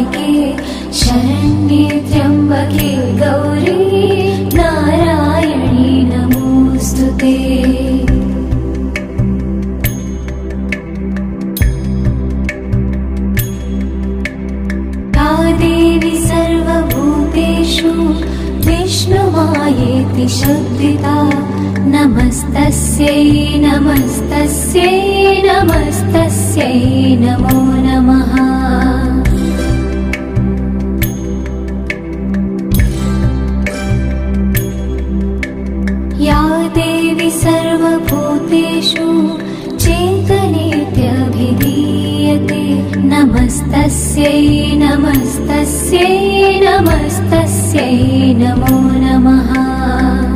सारिके शरण्ये त्र्यम्बके गौरी नारायणी नमोऽस्तुते। या देवी सर्वभूतेषु विष्णुमायेति शब्दिता नमस्तस्यै नमस्तस्यै नमस्तस्यै नमो नमः। या देवी सर्वभूतेषु चेतनेत्यभिधीयते नमस्तस्यै नमस्तस्यै नमस्तस्यै नमो नमः।